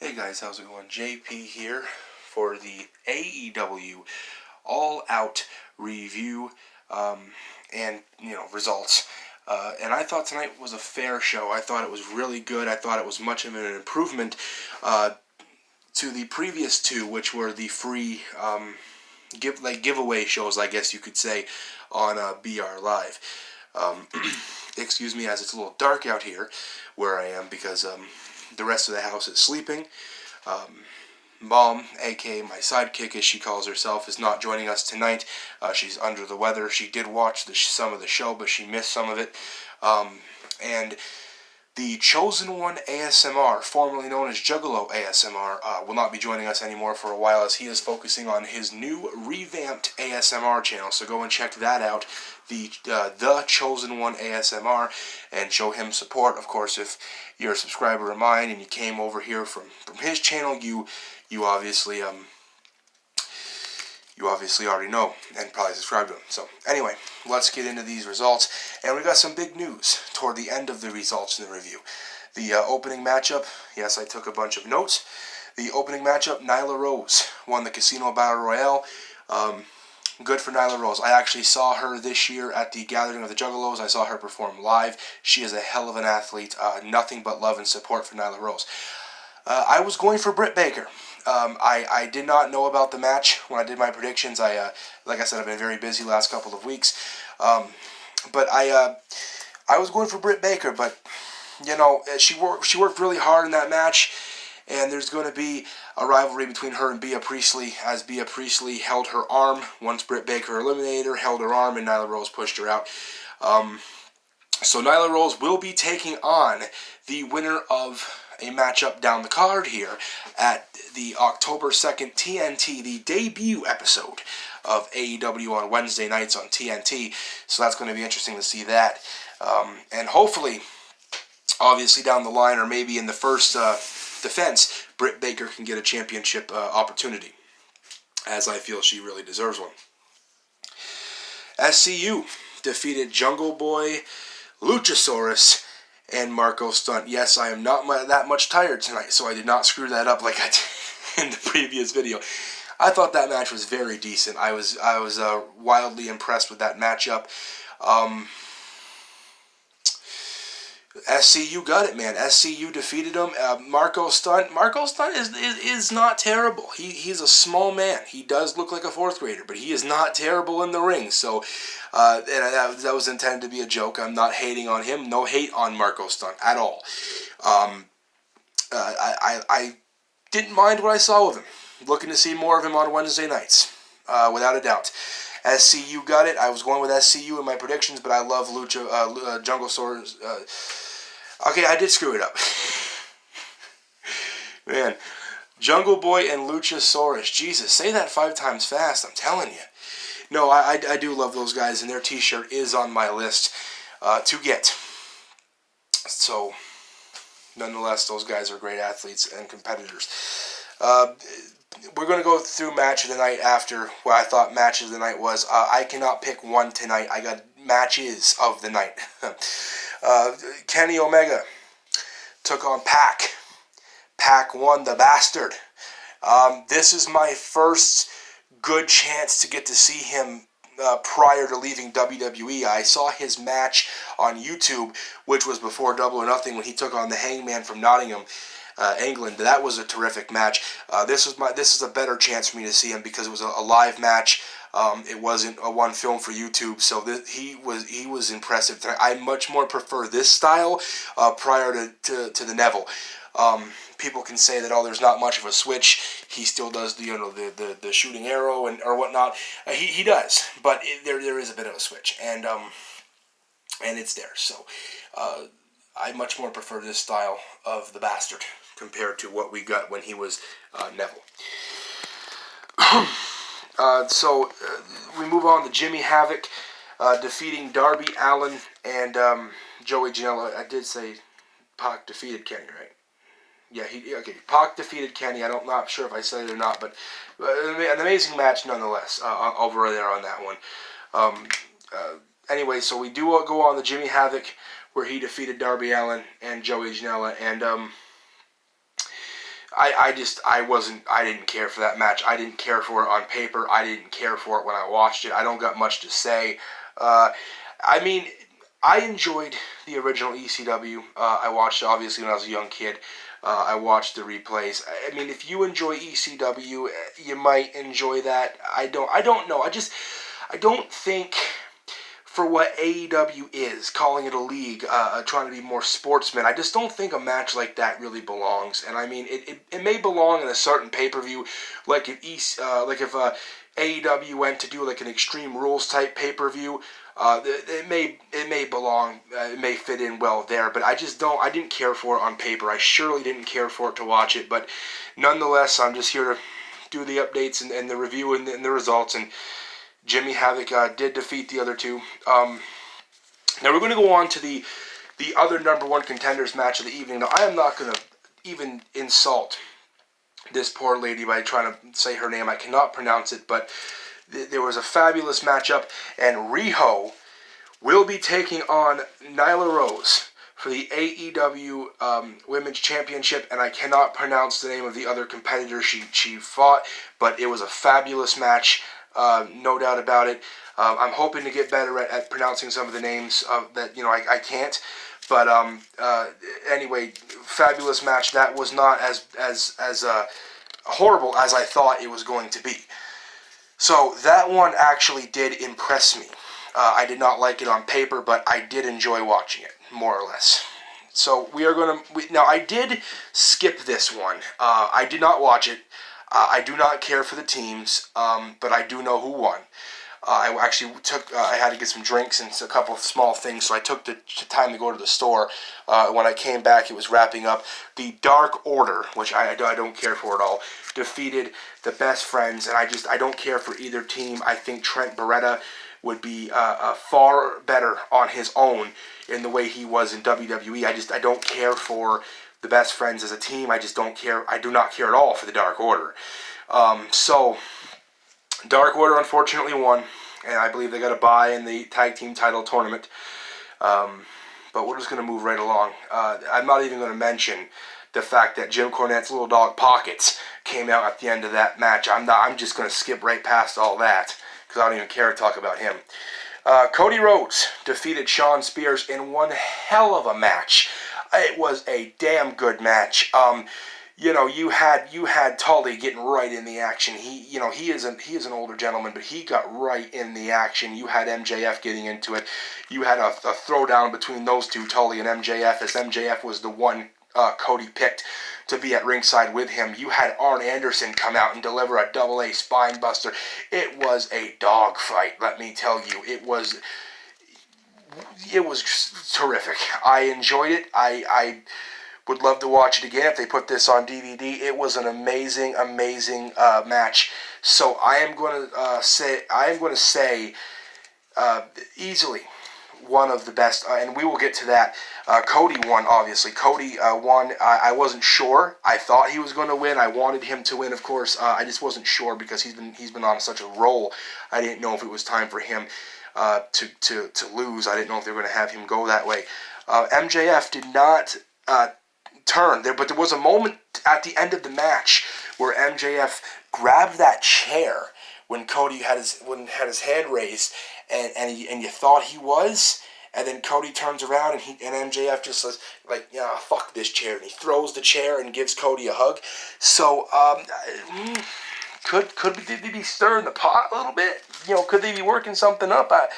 Hey guys, how's it going? JP here for the AEW All Out review and results. And I thought tonight was a fair show. I thought it was really good. I thought it was much of an improvement to the previous two, which were the free giveaway shows, I guess you could say, on BR Live. Excuse me, as it's a little dark out here where I am because the rest of the house is sleeping. Mom, aka my sidekick as she calls herself, is not joining us tonight. She's under the weather. She did watch some of the show, but she missed some of it. And the Chosen One ASMR, formerly known as Juggalo ASMR, will not be joining us anymore for a while as he is focusing on his new revamped ASMR channel. So go and check that out, the Chosen One ASMR, and show him support. Of course, if you're a subscriber of mine and you came over here from his channel, you obviously already know and probably subscribe to him. So anyway, let's get into these results. And we got some big news toward the end of the results in the review. The opening matchup, yes, I took a bunch of notes. The opening matchup, Nyla Rhodes won the Casino Battle Royale. Good for Nyla Rhodes. I actually saw her this year at the Gathering of the Juggalos. I saw her perform live. She is a hell of an athlete. Nothing but love and support for Nyla Rhodes. I was going for Britt Baker. I did not know about the match when I did my predictions. Like I said, I've been very busy the last couple of weeks. But I was going for Britt Baker, but she worked really hard in that match, and there's going to be a rivalry between her and Bea Priestley, as Bea Priestley held her arm once Britt Baker eliminated her, held her arm, and Nyla Rose pushed her out. So Nyla Rose will be taking on the winner of a matchup down the card here at the October 2nd TNT, the debut episode of AEW on Wednesday nights on TNT. So that's going to be interesting to see that. And hopefully, obviously down the line, or maybe in the first defense, Britt Baker can get a championship opportunity, as I feel she really deserves one. SCU defeated Jungle Boy, Luchasaurus, and Marco Stunt. Yes, I am not that much tired tonight, so I did not screw that up like I did in the previous video. I thought that match was very decent. I was wildly impressed with that matchup. SCU got it, man. SCU defeated him. Marco Stunt is not terrible. He's a small man. He does look like a fourth grader, but he is not terrible in the ring. So, and that was intended to be a joke. I'm not hating on him. No hate on Marco Stunt at all. I didn't mind what I saw of him. Looking to see more of him on Wednesday nights, without a doubt. SCU got it. I was going with SCU in my predictions, but I love Jungle Source. Okay, I did screw it up. Man, Jungle Boy and Luchasaurus. Jesus, say that 5 times fast, I'm telling you. No, I do love those guys, and their t-shirt is on my list to get. So, nonetheless, those guys are great athletes and competitors. We're going to go through match of the night after what I thought match of the night was. I cannot pick one tonight. I got matches of the night. Kenny Omega took on Pac. Pac won, the bastard. This is my first good chance to get to see him prior to leaving WWE. I saw his match on YouTube, which was before Double or Nothing, when he took on the Hangman from Nottingham, England. That was a terrific match. This is a better chance for me to see him because it was a live match. It wasn't a one film for YouTube, so he was impressive. I much more prefer this style prior to the Neville. People can say that there's not much of a switch. He still does the shooting arrow or whatnot. He does, but there is a bit of a switch, and it's there. So I much more prefer this style of the bastard compared to what we got when he was Neville. So we move on to Jimmy Havoc defeating Darby Allin and Joey Janela. I did say Pac defeated Kenny, right? Yeah, okay. Pac defeated Kenny. I'm not sure if I said it or not, but an amazing match nonetheless over there on that one. Anyway, so we do go on the Jimmy Havoc where he defeated Darby Allin and Joey Janela, and I didn't care for that match. I didn't care for it on paper. I didn't care for it when I watched it. I don't got much to say. I mean, I enjoyed the original ECW. I watched it obviously when I was a young kid. I watched the replays. I mean, if you enjoy ECW, you might enjoy that. I don't know. I don't think, for what AEW is, calling it a league, trying to be more sportsman, I just don't think a match like that really belongs. And I mean, it may belong in a certain pay-per-view, like if AEW went to do like an Extreme Rules type pay-per-view. It may belong, it may fit in well there, but I didn't care for it on paper. I surely didn't care for it to watch it, but nonetheless, I'm just here to do the updates and the review and the results, and Jimmy Havoc did defeat the other two. Now we're going to go on to the other number one contenders match of the evening. Now I am not going to even insult this poor lady by trying to say her name. I cannot pronounce it, but there was a fabulous matchup, and Riho will be taking on Nyla Rose for the AEW Women's Championship, and I cannot pronounce the name of the other competitor she fought, but it was a fabulous match, no doubt about it. I'm hoping to get better at pronouncing some of the names that I can't. But anyway, fabulous match. That was not as horrible as I thought it was going to be. So that one actually did impress me. I did not like it on paper, but I did enjoy watching it, more or less. So now I did skip this one. I did not watch it. I do not care for the teams, but I do know who won. I actually I had to get some drinks and a couple of small things, so I took the time to go to the store. When I came back, it was wrapping up. The Dark Order, which I don't care for at all, defeated the Best Friends, and I don't care for either team. I think Trent Beretta would be far better on his own in the way he was in WWE. I don't care for the Best Friends as a team. I just don't care. I do not care at all for the Dark Order. So Dark Order unfortunately won, and I believe they got a bye in the tag team title tournament. But we're just going to move right along. I'm not even going to mention the fact that Jim Cornette's little dog Pockets came out at the end of that match. I'm just going to skip right past all that because I don't even care to talk about him. Cody Rhodes defeated Shawn Spears in one hell of a match. It was a damn good match. You had Tully getting right in the action. He is an older gentleman, but he got right in the action. You had MJF getting into it. You had a throwdown between those two, Tully and MJF, as MJF was the one Cody picked to be at ringside with him. You had Arn Anderson come out and deliver a double-A spine buster. It was a dog fight, let me tell you. It was terrific. I enjoyed it. I would love to watch it again if they put this on DVD. It was an amazing, amazing match. So I am going to say easily one of the best, and we will get to that. Cody won, obviously. Cody won. I wasn't sure. I thought he was going to win. I wanted him to win, of course. I just wasn't sure because he's been on such a roll. I didn't know if it was time for him to lose. I didn't know if they were going to have him go that way. MJF did not turn there, but there was a moment at the end of the match where MJF grabbed that chair when Cody had his hand raised, and you thought he was, and then Cody turns around and MJF just says fuck this chair, and he throws the chair and gives Cody a hug. So could they be stirring the pot a little bit? Could they be working something up? All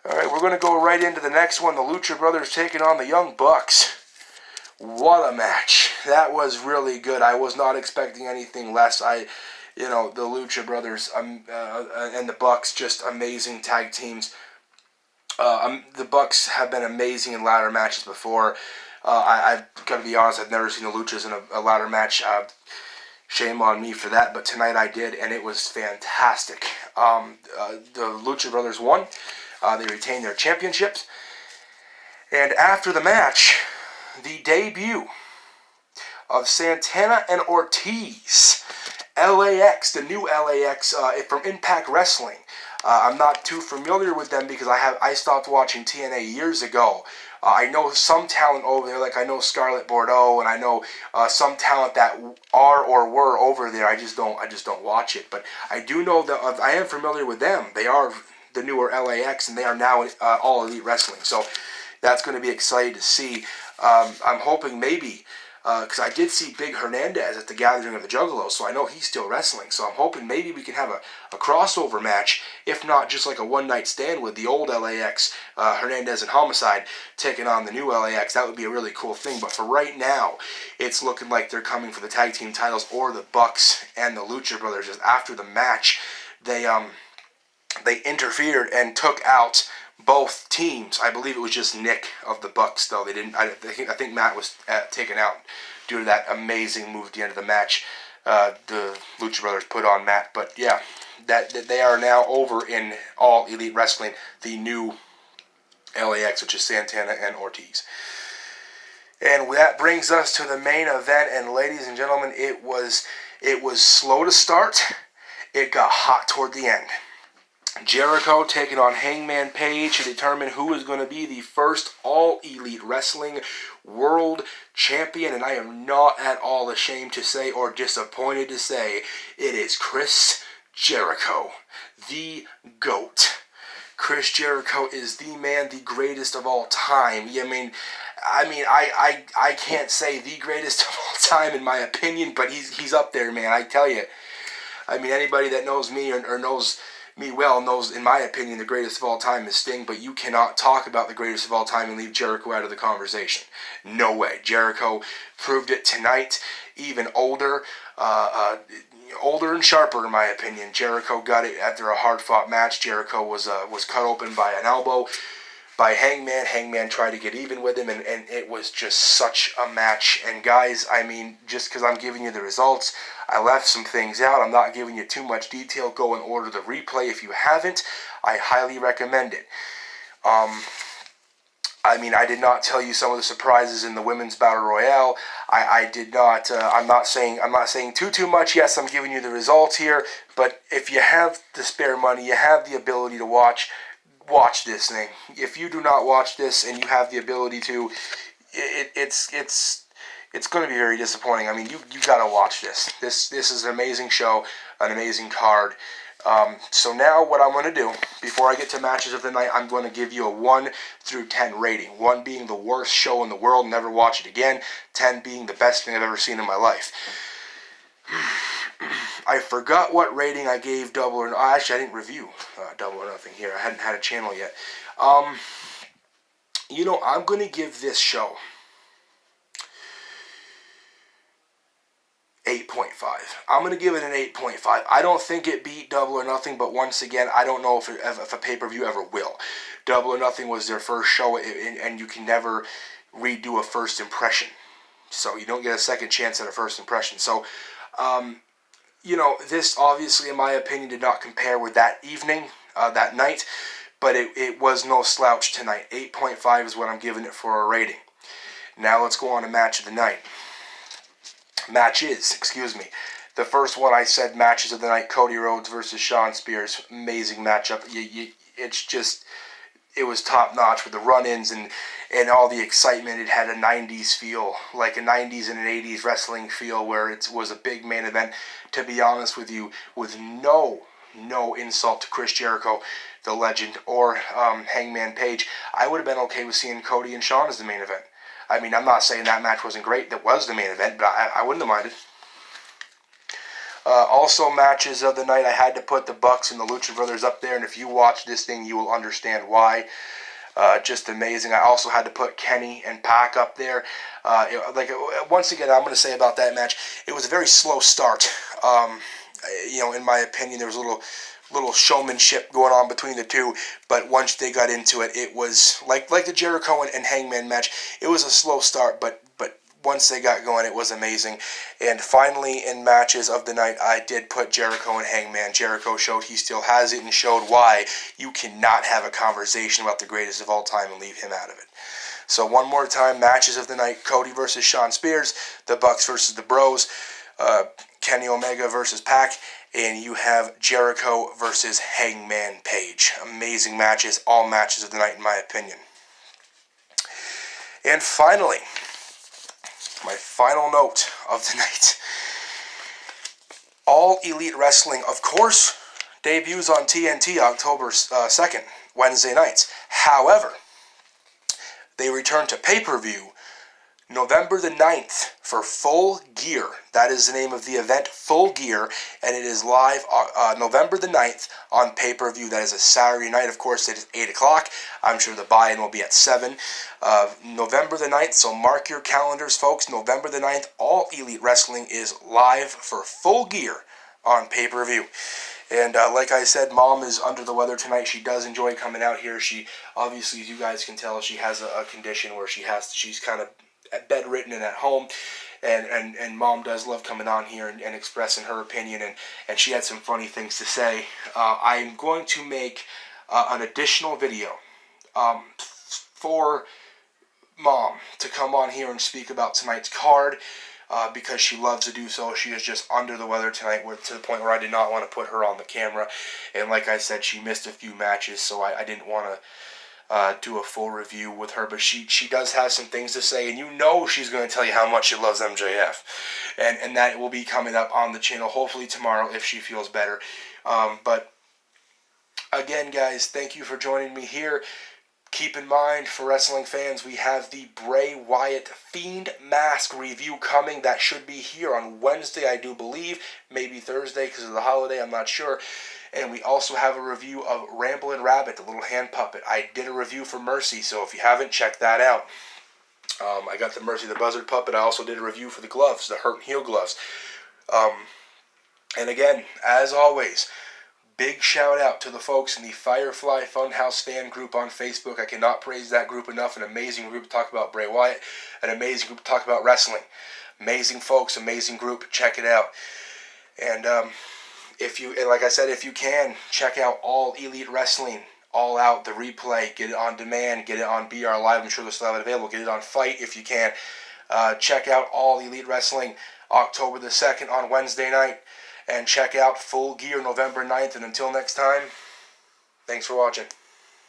right, we're going to go right into the next one. The Lucha Brothers taking on the Young Bucks. What a match. That was really good. I was not expecting anything less. The Lucha Brothers and the Bucks, just amazing tag teams. The Bucks have been amazing in ladder matches before. I've got to be honest, I've never seen the Luchas in a ladder match. Shame on me for that, but tonight I did, and it was fantastic. The Lucha Brothers won. They retained their championships. And after the match, the debut of Santana and Ortiz, LAX, the new LAX from Impact Wrestling. I'm not too familiar with them because I stopped watching TNA years ago. I know some talent over there, like I know Scarlett Bordeaux, and I know some talent that are or were over there. I just don't watch it, but I do know that I am familiar with them. They are the newer LAX, and they are now All Elite Wrestling. So that's going to be exciting to see. I'm hoping maybe, because I did see Big Hernandez at the Gathering of the Juggalos, so I know he's still wrestling. So I'm hoping maybe we can have a crossover match, if not just like a one-night stand with the old LAX, Hernandez and Homicide, taking on the new LAX. That would be a really cool thing. But for right now, it's looking like they're coming for the tag team titles, or the Bucks and the Lucha Brothers. Just after the match, they interfered and took out both teams. I believe it was just Nick of the Bucks, though. They didn't. I think Matt was taken out due to that amazing move at the end of the match. The Lucha Brothers put on Matt, but yeah, that they are now over in All Elite Wrestling, the new LAX, which is Santana and Ortiz. And that brings us to the main event. And ladies and gentlemen, it was slow to start. It got hot toward the end. Jericho taking on Hangman Page to determine who is going to be the first All Elite Wrestling World Champion. And I am not at all ashamed to say, or disappointed to say, it is Chris Jericho, the GOAT. Chris Jericho is the man, the greatest of all time. I can't say the greatest of all time in my opinion, but he's up there, man. I tell you. I mean, anybody that knows me or knows me well knows, in my opinion, the greatest of all time is Sting, but you cannot talk about the greatest of all time and leave Jericho out of the conversation. No way. Jericho proved it tonight, even older and sharper, in my opinion. Jericho got it after a hard-fought match. Jericho was cut open by an elbow by Hangman. Hangman tried to get even with him, and it was just such a match. And guys, I mean, just because I'm giving you the results, I left some things out. I'm not giving you too much detail. Go and order the replay if you haven't. I highly recommend it. I did not tell you some of the surprises in the women's battle royale. I did not. I'm not saying too much. Yes, I'm giving you the results here. But if you have the spare money, you have the ability to watch this thing. If you do not watch this and you have the ability to, it's going to be very disappointing. I mean, you got to watch this. This is an amazing show, an amazing card. So now what I'm going to do, before I get to matches of the night, I'm going to give you a 1 through 10 rating. 1 being the worst show in the world, never watch it again. 10 being the best thing I've ever seen in my life. I forgot what rating I gave Double or Nothing. Actually, I didn't review Double or Nothing here. I hadn't had a channel yet. I'm going to give this show 8.5. I'm going to give it an 8.5. I don't think it beat Double or Nothing, but once again, I don't know if a pay-per-view ever will. Double or Nothing was their first show, and you can never redo a first impression. So you don't get a second chance at a first impression. So, this obviously, in my opinion, did not compare with that evening, that night, but it was no slouch tonight. 8.5 is what I'm giving it for a rating. Now let's go on to match of the night. Matches. The first one I said, matches of the night, Cody Rhodes versus Shawn Spears. Amazing matchup. It was top notch with the run-ins and all the excitement. It had a 90s feel, like a 90s and an 80s wrestling feel, where it was a big main event. To be honest with you, with no insult to Chris Jericho, the legend, or Hangman Page, I would have been okay with seeing Cody and Shawn as the main event. I mean, I'm not saying that match wasn't great. That was the main event, but I wouldn't have minded. Also, matches of the night, I had to put the Bucks and the Lucha Brothers up there, and if you watch this thing, you will understand why. Just amazing. I also had to put Kenny and Pac up there. Once again, I'm going to say about that match, it was a very slow start. In my opinion, there was a little showmanship going on between the two, but once they got into it, it was like the Jericho and Hangman match. It was a slow start, but once they got going, it was amazing. And finally, in matches of the night, I did put Jericho and Hangman. Jericho showed he still has it and showed why you cannot have a conversation about the greatest of all time and leave him out of it. So one more time, matches of the night, Cody versus Shawn Spears, the Bucks versus the Bros, Kenny Omega versus Pac, and you have Jericho versus Hangman Page. Amazing matches, all matches of the night in my opinion. And finally, my final note of the night. All Elite Wrestling, of course, debuts on TNT October 2nd, Wednesday nights. However, they return to pay-per-view November the 9th for Full Gear. That is the name of the event, Full Gear, and it is live November the 9th on pay-per-view. That is a Saturday night, of course. It is 8 o'clock. I'm sure the buy-in will be at 7. November the 9th, so mark your calendars, folks. November the 9th, All Elite Wrestling is live for Full Gear on pay-per-view. And like I said, Mom is under the weather tonight. She does enjoy coming out here. She, obviously, as you guys can tell, she has a condition where she's kind of bedridden and at home, and Mom does love coming on here and expressing her opinion, and she had some funny things to say. I'm going to make an additional video for Mom to come on here and speak about tonight's card, because she loves to do so. She is just under the weather tonight, to the point where I did not want to put her on the camera, and like I said, she missed a few matches, so I didn't want to do a full review with her, but she does have some things to say, and you know she's going to tell you how much she loves MJF, and that will be coming up on the channel hopefully tomorrow if she feels better. But again, guys, thank you for joining me here. Keep in mind, for wrestling fans, we have the Bray Wyatt Fiend Mask review coming. That should be here on Wednesday, I do believe. Maybe Thursday because of the holiday, I'm not sure. And we also have a review of Ramblin' Rabbit, the little hand puppet. I did a review for Mercy, so if you haven't, check that out. I got the Mercy the Buzzard puppet. I also did a review for the gloves, the Hurt and Heel gloves. And again, as always, big shout out to the folks in the Firefly Funhouse fan group on Facebook. I cannot praise that group enough. An amazing group to talk about Bray Wyatt. An amazing group to talk about wrestling. Amazing folks, amazing group. Check it out. And like I said, if you can, check out All Elite Wrestling, All Out, the replay. Get it on demand. Get it on BR Live. I'm sure they'll still have it available. Get it on Fight if you can. Check out All Elite Wrestling October the 2nd on Wednesday night. And check out Full Gear November 9th. And until next time, thanks for watching.